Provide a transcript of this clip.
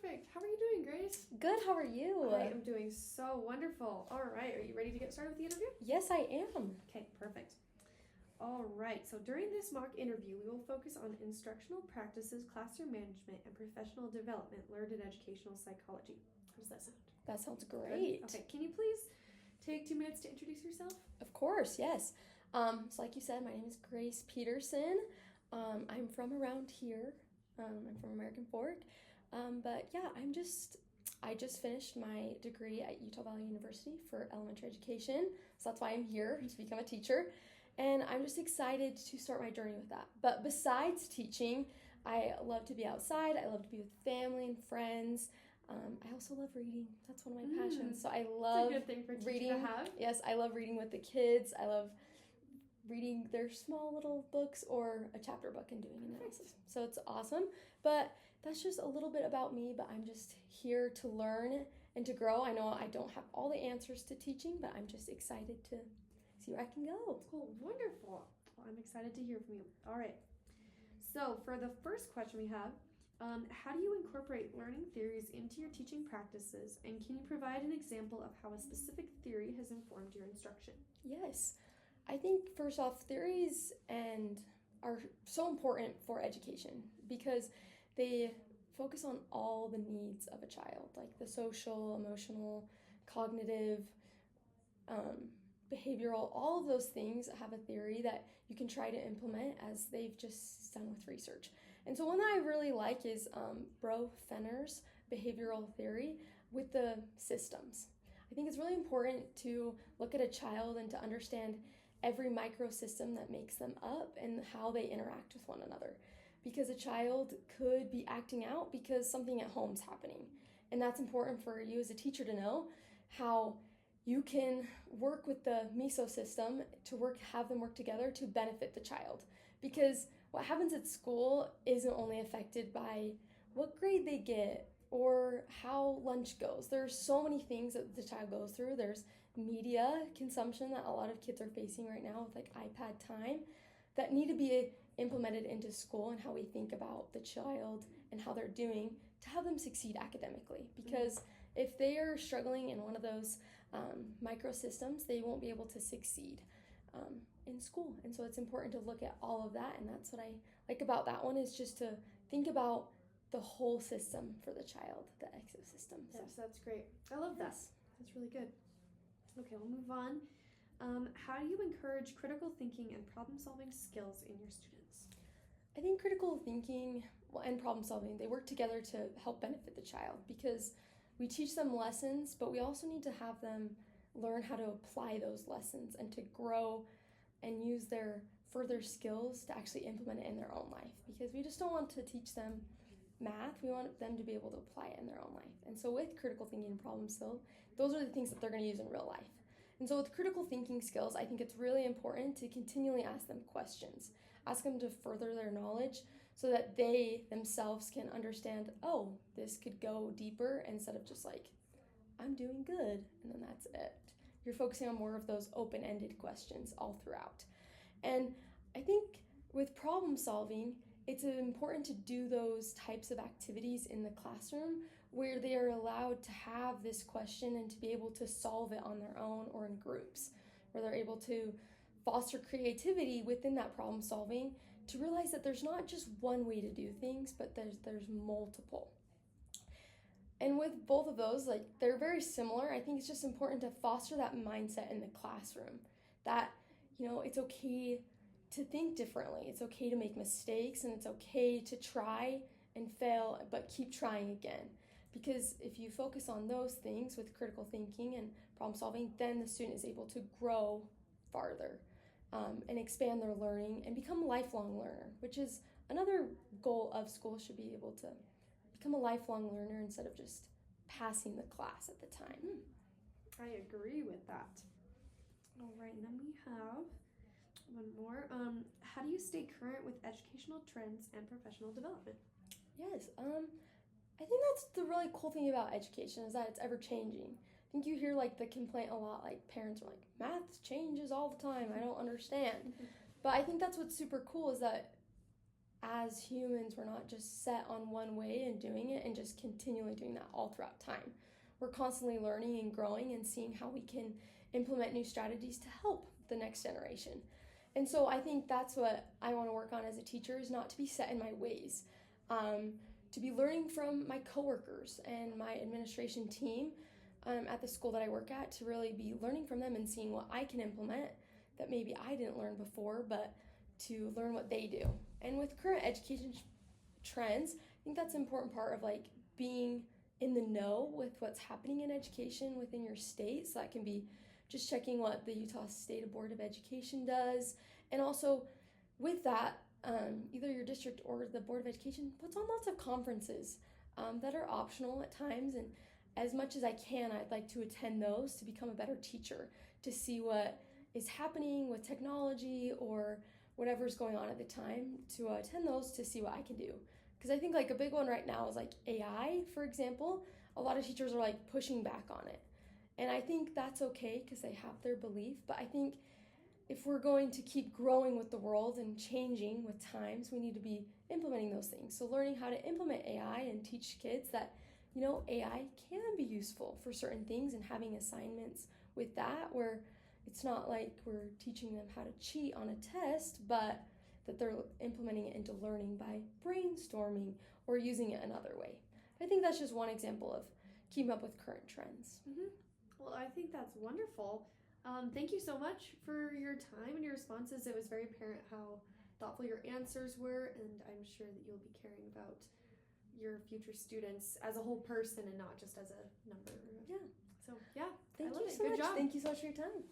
Perfect. How are you doing, Grace? Good, how are you? I am doing so wonderful. All right, are you ready to get started with the interview? Yes, I am. Okay, perfect. All right, so during this mock interview, we will focus on instructional practices, classroom management, and professional development learned in educational psychology. How does that sound? That sounds great. Good? Okay, can you please take 2 minutes to introduce yourself? Of course, yes. So like you said, my name is Grace Peterson. I'm from around here. I'm from American Fork. But yeah, I just finished my degree at Utah Valley University for elementary education. So that's why I'm here, to become a teacher. And I'm just excited to start my journey with that. But besides teaching, I love to be outside. I love to be with family and friends. I also love reading. That's one of my passions. So I love It's a good thing for a teacher reading. to have. Yes, I love reading with the kids. I love reading their small little books or a chapter book and doing analysis. So it's awesome. But that's just a little bit about me, but I'm just here to learn and to grow. I know I don't have all the answers to teaching, but I'm just excited to see where I can go. Cool, wonderful. Well, I'm excited to hear from you. All right. So for the first question we have, how do you incorporate learning theories into your teaching practices, and can you provide an example of how a specific theory has informed your instruction? Yes. I think first off, theories are so important for education because they focus on all the needs of a child, like the social, emotional, cognitive, behavioral, all of those things have a theory that you can try to implement as they've just done with research. And so one that I really like is Bro Fenner's behavioral theory with the systems. I think it's really important to look at a child and to understand every microsystem that makes them up and how they interact with one another. Because a child could be acting out because something at home's happening. And that's important for you as a teacher to know how you can work with the mesosystem to have them work together to benefit the child. Because what happens at school isn't only affected by what grade they get or how lunch goes. There's so many things that the child goes through. There's media consumption that a lot of kids are facing right now with like iPad time that need to be implemented into school and how we think about the child and how they're doing to have them succeed academically. Because if they are struggling in one of those microsystems, they won't be able to succeed in school. And so it's important to look at all of that. And that's what I like about that one is just to think about the whole system for the child, the exosystem. Yes, that's great. I love that. That's really good. Okay, we'll move on. How do you encourage critical thinking and problem-solving skills in your students? I think critical thinking and problem solving, they work together to help benefit the child because we teach them lessons, but we also need to have them learn how to apply those lessons and to grow and use their further skills to actually implement it in their own life because we just don't want to teach them math. We want them to be able to apply it in their own life. And so with critical thinking and problem solving, those are the things that they're going to use in real life. And so with critical thinking skills, I think it's really important to continually ask them questions. Ask them to further their knowledge so that they themselves can understand, oh, this could go deeper instead of just like, I'm doing good, and then that's it. You're focusing on more of those open-ended questions all throughout. And I think with problem solving, it's important to do those types of activities in the classroom where they are allowed to have this question and to be able to solve it on their own or in groups, where they're able to foster creativity within that problem solving to realize that there's not just one way to do things, but there's multiple. And with both of those, like they're very similar. I think it's just important to foster that mindset in the classroom that, it's okay to think differently. It's okay to make mistakes and it's okay to try and fail, but keep trying again. Because if you focus on those things with critical thinking and problem solving, then the student is able to grow farther and expand their learning and become a lifelong learner, which is another goal of school, should be able to become a lifelong learner instead of just passing the class at the time. I agree with that. All right, and then we have one more. How do you stay current with educational trends and professional development? Yes, I think that's the really cool thing about education is that it's ever changing. I think you hear like the complaint a lot, like parents are like, math changes all the time, I don't understand. But I think that's what's super cool is that as humans, we're not just set on one way and doing it and just continually doing that all throughout time. We're constantly learning and growing and seeing how we can implement new strategies to help the next generation. And so I think that's what I want to work on as a teacher, is not to be set in my ways, to be learning from my coworkers and my administration team at the school that I work at, to really be learning from them and seeing what I can implement that maybe I didn't learn before, but to learn what they do. And with current education trends, I think that's an important part of like being in the know with what's happening in education within your state. So that can be just checking what the Utah State Board of Education does, and also with that, either your district or the Board of Education puts on lots of conferences that are optional at times, and as much as I can, I'd like to attend those to become a better teacher, to see what is happening with technology or whatever's going on at the time, to attend those to see what I can do. Because I think like a big one right now is like AI, for example. A lot of teachers are like pushing back on it. And I think that's okay because they have their belief. But I think if we're going to keep growing with the world and changing with times, we need to be implementing those things. So learning how to implement AI and teach kids that, you know, AI can be useful for certain things, and having assignments with that where it's not like we're teaching them how to cheat on a test, but that they're implementing it into learning by brainstorming or using it another way. I think that's just one example of keeping up with current trends. Well, I think that's wonderful. Thank you so much for your time and your responses. It was very apparent how thoughtful your answers were, and I'm sure that you'll be caring about your future students as a whole person and not just as a number. Yeah. So, yeah. Thank I love you it. so Good much. job. Thank you so much for your time.